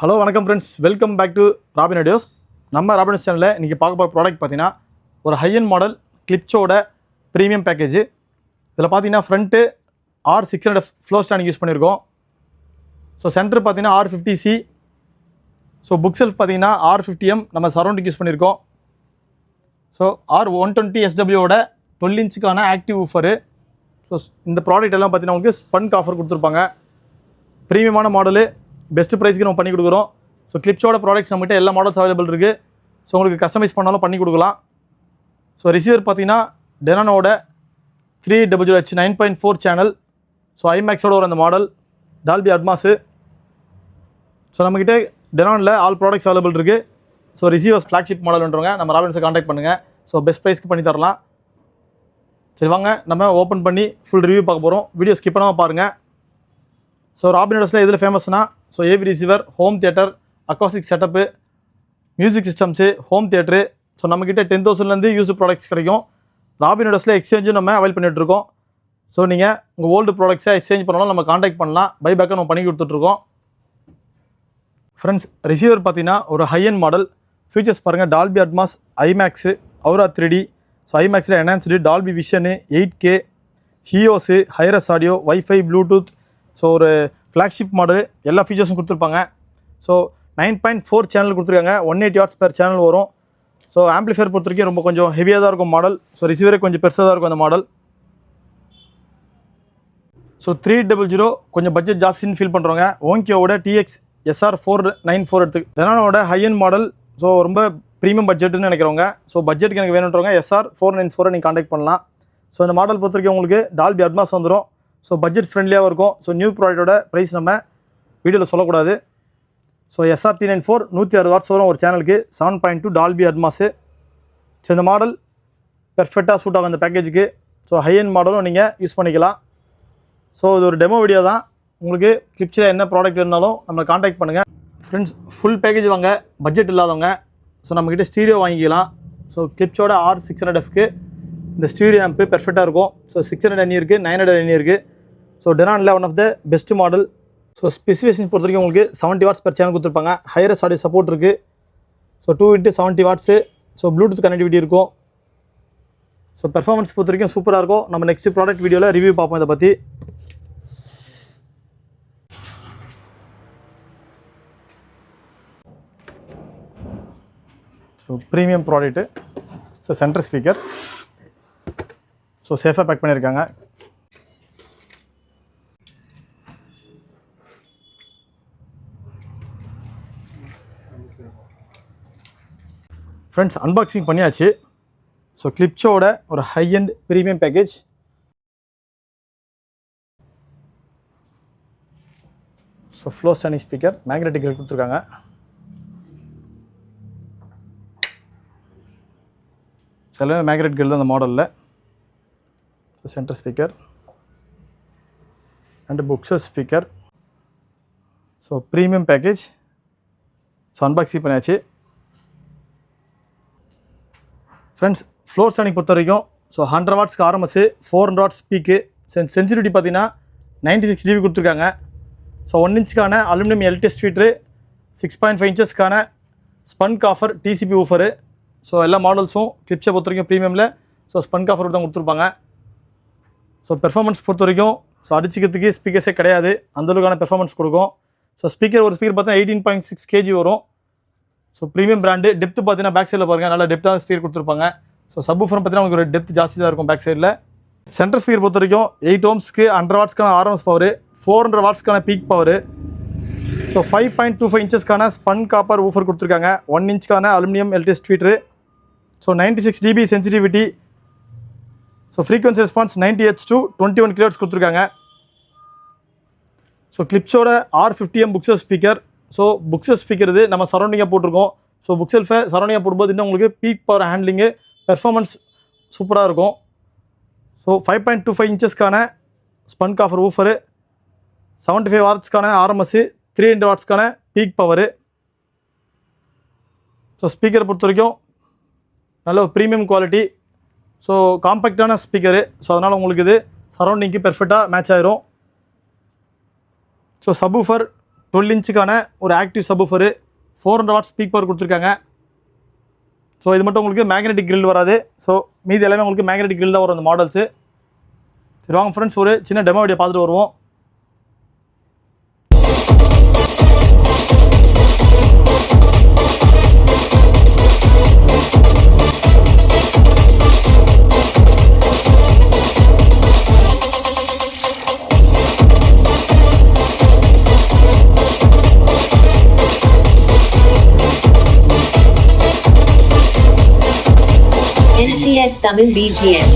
Hello வணக்கம் friends, welcome back to Robin audios. நம்ம Robin சேனலில் இன்றைக்கி பார்க்க போகிற ப்ராடக்ட் பார்த்தீங்கன்னா ஒரு ஹையன் மாடல் கிளிப்ஸோட ப்ரீமியம் பேக்கேஜ். இதில் பார்த்தீங்கன்னா front R600 floor stand use பண்ணியிருக்கோம். ஸோ சென்டர் பார்த்தீங்கன்னா R50C. ஸோ புக் செல்ஃப் பார்த்தீங்கன்னா R50M நம்ம சரௌண்டிங் யூஸ் பண்ணியிருக்கோம். ஸோ R120SWோட 12 இன்ச்சுக்கான ஆக்டிவ் ஊஃபரு. ஸோ இந்த ப்ராடக்ட் எல்லாம் பார்த்தீங்கன்னா உங்களுக்கு ஸ்பன்க் ஆஃபர் கொடுத்துருப்பாங்க. ப்ரீமியமான மாடலு, பெஸ்ட் ப்ரைஸ்க்கு நம்ம பண்ணி கொடுக்குறோம். ஸோ கிளிப்ஸோட ப்ராடக்ட்ஸ் நம்மகிட்ட எல்லா மாடல்ஸ் அவைலபிள் இருக்குது. ஸோ உங்களுக்கு கஸ்டமைஸ் பண்ணாலும் பண்ணி கொடுக்கலாம். ஸோ ரிசீவர் பார்த்தீங்கன்னா டெனானோட 300H 9.4 சேனல். ஸோ ஐமேக்ஸோட ஒரு அந்த மாடல் டால்பி அட்மாஸு. ஸோ நம்மக்கிட்ட டெனானில் ஆல் ப்ராடக்ட்ஸ் அவைலபிள் இருக்குது. ஸோ ரிசீவர்ஸ் ஃப்ளாக்ஷிப் மாடல்ன்றவங்க நம்ம ராபின்ஸை காண்டாக்ட் பண்ணுங்கள். ஸோ பெஸ்ட் ப்ரைஸ்க்கு பண்ணி தரலாம். சரி வாங்க நம்ம ஓப்பன் பண்ணி ஃபுல் ரிவ்யூ பார்க்க போகிறோம். வீடியோ ஸ்கிப் பண்ணாமல் பாருங்கள். ஸோ ராபின் ஆடியோஸில் எதில் ஃபேமஸ்னா AV receiver, home theatre, acoustic setup, music systems, home theatre. So நம்மக்கிட்ட 10,000லேருந்து யூஸ்டு ப்ராடக்ட்ஸ் கிடைக்கும். ராபின் ஆடியோஸில் எக்ஸ்சேஞ்சும் நம்ம அவைல் பண்ணிகிட்ருக்கோம். ஸோ நீங்கள் உங்கள் ஓல்டு ப்ராடக்ட்ஸை எக்ஸ்சேஞ்ச் பண்ணாலும் நம்ம காண்டாக்ட் பண்ணலாம். பைபேக்காக நம்ம பண்ணி கொடுத்துட்ருக்கோம். ஃப்ரெண்ட்ஸ், ரிசீவர் பார்த்தீங்கன்னா ஒரு ஹையன் மாடல். ஃபீச்சர்ஸ் பாருங்கள், Dolby Atmos, IMAX, Auro 3D. So ஐமேக்ஸில் enhanced, Dolby vision, 8K, HEOS, hi res audio, wifi, Bluetooth. So ஒரு ஃப்ளாக்ஷிப் மாடல், எல்லா ஃபீச்சர்ஸும் கொடுத்துருப்பாங்க. ஸோ 9.4 சேனல் கொடுத்துருக்காங்க. 180 வாட்ஸ் பெர் சேனல் வரும். ஸோ ஆம்பிளிஃபையர் பொறுத்த வரைக்கும் ரொம்ப கொஞ்சம் ஹெவியாக தான் இருக்கும் மாடல். ஸோ ரிசீவரே கொஞ்சம் பெருசாக தான் இருக்கும் அந்த மாடல். ஸோ 300 கொஞ்சம் பட்ஜெட் ஜாஸ்தின்னு ஃபீல் பண்ணுறவங்க ஓங்கியோட TX SR494 எடுத்துக்கு. டெனானோட ஹையன் மாடல். ஸோ ரொம்ப ப்ரீமியம் பட்ஜெட்டுன்னு நினைக்கிறவங்க, ஸோ பட்ஜெட்டுக்கு எனக்கு வேணுன்றவங்க SR494 நீங்கள் காண்டாக்ட் பண்ணலாம். ஸோ இந்த மாடல் பொறுத்த வரைக்கும் உங்களுக்கு டால்பி அட்மாஸ் வந்துடும். ஸோ பட்ஜெட் ஃப்ரெண்ட்லியாக இருக்கும். ஸோ நியூ ப்ராடக்டோட ப்ரைஸ் நம்ம வீடியோவில் சொல்லக்கூடாது. ஸோ SR-T94 106 வாட்ஸ் வரும் ஒரு சேனலுக்கு. 7.2 டால்பி அட்மாஸு. ஸோ இந்த மாடல் பெர்ஃபெக்டாக சூட் ஆகும் அந்த பேக்கேஜுக்கு. ஸோ ஹையன் மாடலும் நீங்கள் யூஸ் பண்ணிக்கலாம். ஸோ இது ஒரு டெமோ வீடியோ தான். உங்களுக்கு கிளிப்ஸில் என்ன ப்ராடக்ட் இருந்தாலும் நம்மளை காண்டாக்ட் பண்ணுங்கள். ஃப்ரெண்ட்ஸ், ஃபுல் பேக்கேஜ் வாங்க பட்ஜெட் இல்லாதவங்க ஸோ நம்மக்கிட்ட ஸ்டீரியோ வாங்கிக்கலாம். ஸோ கிளிப்ஸோட R600Fக்கு இந்த ஸ்டீரியோ ஆம்பு பெர்ஃபெக்டாக இருக்கும். ஸோ 600 NE இருக்குது, 900 NE இருக்குது. ஸோ டெனானில் one of the best model. So specification பொறுத்த வரைக்கும் உங்களுக்கு 70 வாட்ஸ் பெர் சேனல் கொடுத்துருப்பாங்க. ஹைரஸ் ஆடியோ சப்போர்ட் இருக்குது. So 2x70 watts. So Bluetooth connectivity இருக்கும். ஸோ பெர்ஃபார்மன்ஸ் பொறுத்த வரைக்கும் சூப்பராக இருக்கும். நம்ம நெக்ஸ்ட் ப்ராடக்ட் வீடியோவில் ரிவ்யூ பார்ப்போம் இதை பற்றி. So premium product. So centre speaker. So சேஃபாக பேக் பண்ணியிருக்காங்க. ஃப்ரெண்ட்ஸ், அன்பாக்சிங் பண்ணியாச்சு. ஸோ கிளிப்ஸோட ஒரு high and premium package. So floor standing speaker, magnetic கொடுத்துருக்காங்க. ஸோ எல்லாமே மேக்னெட் கிரில் தான் அந்த மாடலில். So centre speaker and bookshelf speaker. So premium package. So unboxing பண்ணியாச்சு. ஃப்ரெண்ட்ஸ், ஃப்ளோர் ஸ்டாண்டிங் பொறுத்த வரைக்கும் ஸோ 100 வாட்ஸ்க்கு ஆர்எம்எஸ், 400 வாட்ஸ் ஸ்பீக்கு. சென்சிட்டிவிட்டி பார்த்தீங்கன்னா 96 dB கொடுத்துருக்காங்க. ஸோ 1 இன்ச்சுக்கான அலுமினியம் LTS ஃபீட்ரு, 6.5 இன்ச்சஸ்க்கான spun copper TCP woofer. So எல்லா மாடல்ஸும் கிளிப்ஸை பொறுத்த வரைக்கும் ப்ரீமியமில் ஸோ ஸ்பன்க் ஆஃபர் தான் கொடுத்துருப்பாங்க. ஸோ பெர்ஃபார்மன்ஸ் பொறுத்த வரைக்கும் ஸோ அடிச்சிக்கிறதுக்கு ஸ்பீக்கர்ஸே கிடையாது, அந்தளவுக்கான பெர்ஃபார்மன்ஸ் கொடுக்கும். ஸோ ஸ்பீக்கர் ஒரு ஸ்பீக்கர் பார்த்தீங்கன்னா 18.6 kg வரும். So premium brand. டெப்த்து பார்த்தீங்கன்னா பேக் சைடில் பாருங்கள், நல்லா டெப்த்தாக ஸ்பீக்கர் கொடுத்துருப்பாங்க. ஸோ சப்வூஃபர் பார்த்தீங்கன்னா உங்களுக்கு ஒரு டெப்த் ஜாஸ்தி தான் இருக்கும் பேக் சைடில். சென்டர் ஸ்பீக்கர் பொறுத்த வரைக்கும் 8 ohmsக்கு 100 வாட்ஸ்க்கான RMS பவர், 400 வாட்ஸ்க்கான பீக் பவர். ஸோ 5.25 இன்ச்சஸ்க்கான ஸ்பன் காப்பர் ஊஃபர் கொடுத்துருக்காங்க. 1 இன்ச்சுக்கான அலுமினியம் LTS tweeter. So 96 dB sensitivity. So frequency response 90 Hz to 21 kHz கொடுத்துருக்காங்க. ஸோ கிளிப்ஸோட R50M bookshelf speaker. So bookshelf speaker இது நம்ம சரௌண்டிங்காக போட்டிருக்கோம். ஸோ புக் செல்ஃபை சரௌண்டிங்காக போடும்போது இன்னும் உங்களுக்கு பீக் பவர் ஹேண்ட்லிங்கு, பெர்ஃபார்மன்ஸ் சூப்பராக இருக்கும். ஸோ 5.25 இன்ச்சஸ்க்கான ஸ்பன்க் ஆஃபர் ஊஃபரு, 75 வாட்ஸ்க்கான RMS, 300 வாட்ஸ்க்கான பீக் பவரு. ஸோ ஸ்பீக்கரை பொறுத்த வரைக்கும் நல்ல ஒரு ப்ரீமியம் குவாலிட்டி. ஸோ காம்பேக்டான ஸ்பீக்கரு. ஸோ அதனால் உங்களுக்கு இது சரௌண்டிங்க்கு பெர்ஃபெக்டாக மேட்ச் ஆயிரும். ஸோ சப்வூஃபர் 12 இன்ச்சுக்கான ஒரு active subwoofer, 400 what speak power கொடுத்துருக்காங்க. ஸோ இது மட்டும் உங்களுக்கு மேக்னெட்டிக் கிரில் வராது. ஸோ மீதி எல்லாமே உங்களுக்கு மேக்னெட்டிக் கிரில் தான் வரும் இந்த மாடல்ஸு. சரி வாங்க ஃப்ரெண்ட்ஸ், ஒரு சின்ன டெமோ வீடியோ பார்த்துட்டு வருவோம். NCS Tamil BGM.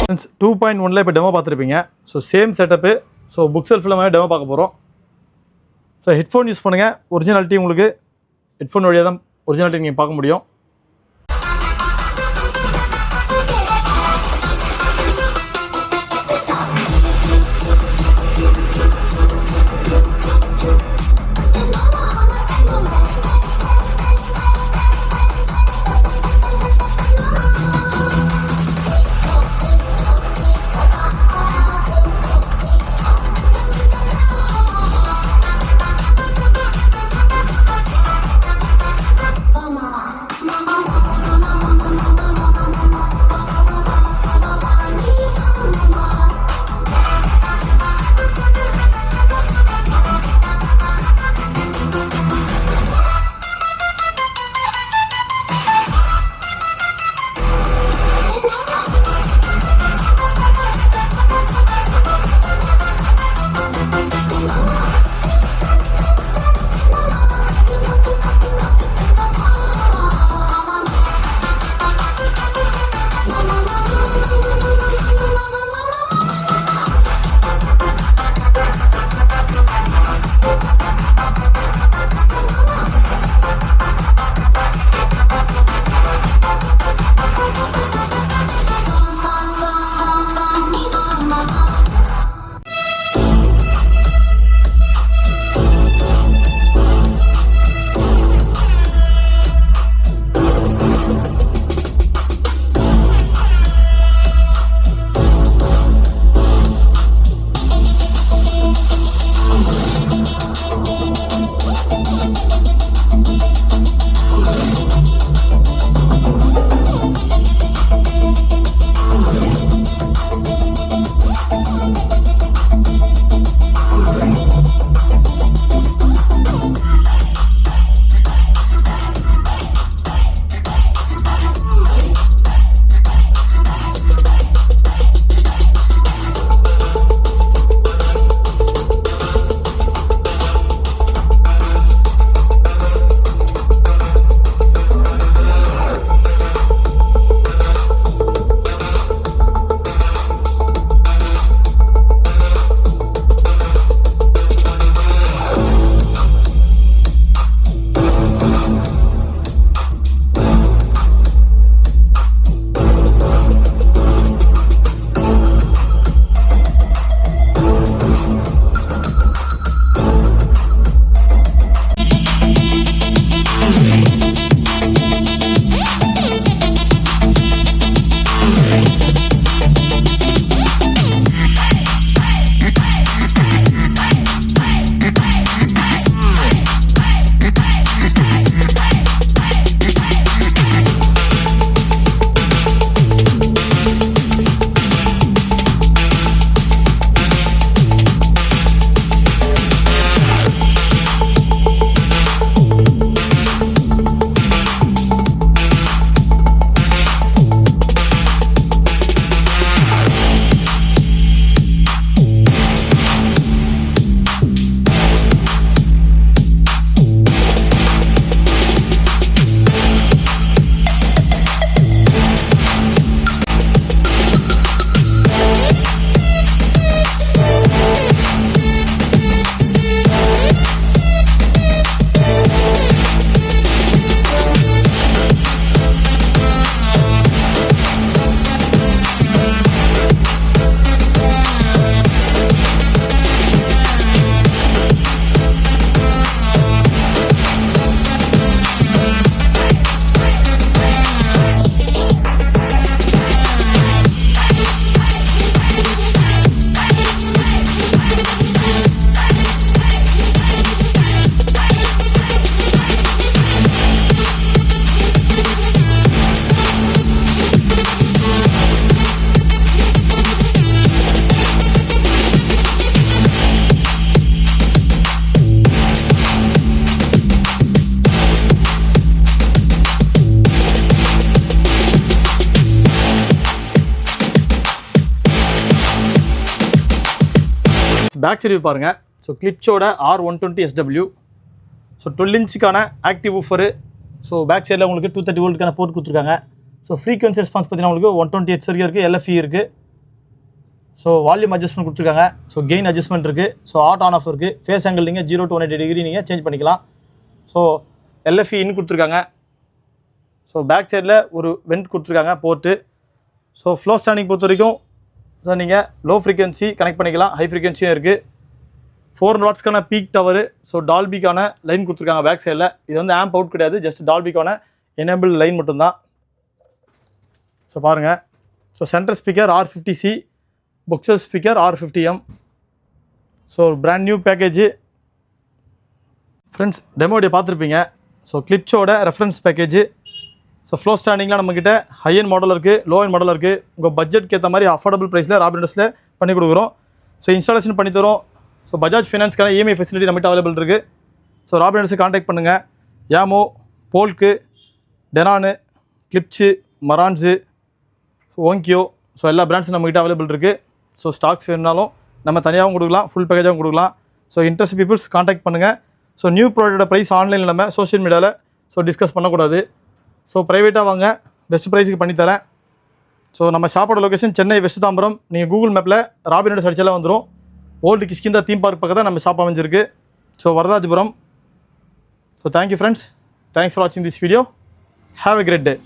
ஃப்ரெண்ட்ஸ் 2.1ல் இப்போ டெமோ பார்த்துருப்பீங்க. So same setup. ஸோ புக் செல்ஃபில் மாதிரி டெமோ பார்க்க போகிறோம். ஸோ ஹெட்ஃபோன் யூஸ் பண்ணுங்கள். ஒரிஜினாலிட்டி உங்களுக்கு ஹெட்ஃபோன் வழியாக தான் ஒரிஜினாலிட்டி நீங்கள் பார்க்க முடியும். பேக் சைடு பாருங்கள். ஸோ கிளிப்ஸோட R120SW. ஸோ 12 இன்ச்சுக்கான ஆக்டிவ் ஊஃபரு. ஸோ பேக் சைடில் உங்களுக்கு 230 வோல்ட்டுக்கான போர்ட் கொடுத்துருக்காங்க. ஸோ ஃப்ரீக்வன்சி ரெஸ்பான்ஸ் பார்த்தீங்கன்னா உங்களுக்கு 120 Hz வரைக்கும் இருக்குது. LFE இருக்குது. ஸோ வால்யூம் அட்ஜஸ்ட்மெண்ட் கொடுத்துருக்காங்க. ஸோ கெயின் அட்ஜஸ்ட்மெண்ட் இருக்குது. ஸோ ஆன் ஆஃப் இருக்குது. ஃபேஸ் ஆங்கிள் நீங்கள் 0 to 180 டிகிரி நீங்கள் சேஞ்ச் பண்ணிக்கலாம். ஸோ LFE இன் கொடுத்துருக்காங்க. ஸோ பேக் சைடில் ஒரு வெண்ட் கொடுத்துருக்காங்க போர்ட்டு. ஸோ ஃப்ளோ ஸ்டாண்டிங் பொறுத்த வரைக்கும் ஸோ நீங்கள் லோ ஃப்ரீக்வன்சி கனெக்ட் பண்ணிக்கலாம், ஹை ஃப்ரீக்வன்சியும் இருக்குது. 400 வாட்ஸ்க்கான பீக் டவரு. ஸோ டால்பிக்கான லைன் கொடுத்துருக்காங்க பேக் சைடில். இது வந்து ஆம்ப் அவுட் கிடையாது, ஜஸ்ட் டால்பிக்கான எனேபிள் லைன் மட்டும்தான். ஸோ பாருங்கள். So central speaker R50C, bookshelf speaker R50M. So brand new package. Friends டெமோடியை பார்த்துருப்பீங்க. ஸோ கிளிப்ஸோட ரெஃபரன்ஸ் பேக்கேஜு. ஸோ ஃப்ளோ ஸ்டாண்டிங்லாம் நம்மக்கிட்ட ஹை எண்ட் மாடல் இருக்குது, லோ எண்ட் மாடல் இருக்குது. உங்கள் பட்ஜெட்க்கு ஏற்ற மாதிரி அஃபோர்டபுள் ப்ரைஸில் ராபின் இண்டஸ்ட்ரியில் பண்ணி கொடுக்குறோம். ஸோ இன்ஸ்டாலேஷன் பண்ணி தரோம். ஸோ பஜாஜ் ஃபினான்ஸ்க்கான EMI ஃபெசிலிட்டி நம்மகிட்ட அவைலபிள் இருக்குது. ஸோ ராபின் இண்டஸ்ட்ரி கான்டாக்ட் பண்ணுங்கள். யாமோ, போல்க்கு, டெனானு, கிளிப்ஸு, மரான்ஸு, ஓங்கியோ, ஸோ எல்லா பிராண்ட்ஸும் நம்மகிட்ட அவைலபிள் இருக்குது. ஸோ ஸ்டாக்ஸ் வேணுனாலும் நம்ம தனியாகவும் கொடுக்கலாம், ஃபுல் பேக்கேஜாகவும் கொடுக்கலாம். ஸோ இன்ட்ரெஸ்ட் பீப்புள்ஸ் கான்டாக்ட் பண்ணுங்கள். ஸோ நியூ ப்ராடக்டோட ப்ரைஸ் ஆன்லைனில் நம்ம சோஷியல் மீடியாவில் டிஸ்கஸ் பண்ணக்கூடாது. ஸோ ப்ரைவேட்டாக வாங்க, பெஸ்ட் ப்ரைஸுக்கு பண்ணித்தரேன். ஸோ நம்ம ஷாப்போட லொக்கேஷன் சென்னை வெஸ்ட் தாம்பரம். நீங்கள் கூகுள் மேப்பில் ராபின் இண்டஸ்ட்ரி அடிச்சாலே வந்துடும். ஓல்டு கிஷ்கிந்தா தீம் பார்க் பக்கத்தில் நம்ம ஷாப் அமைஞ்சிருக்கு. So Varadharajapuram. So thank you friends. Thanks for வாட்சிங் this video. Have a great day.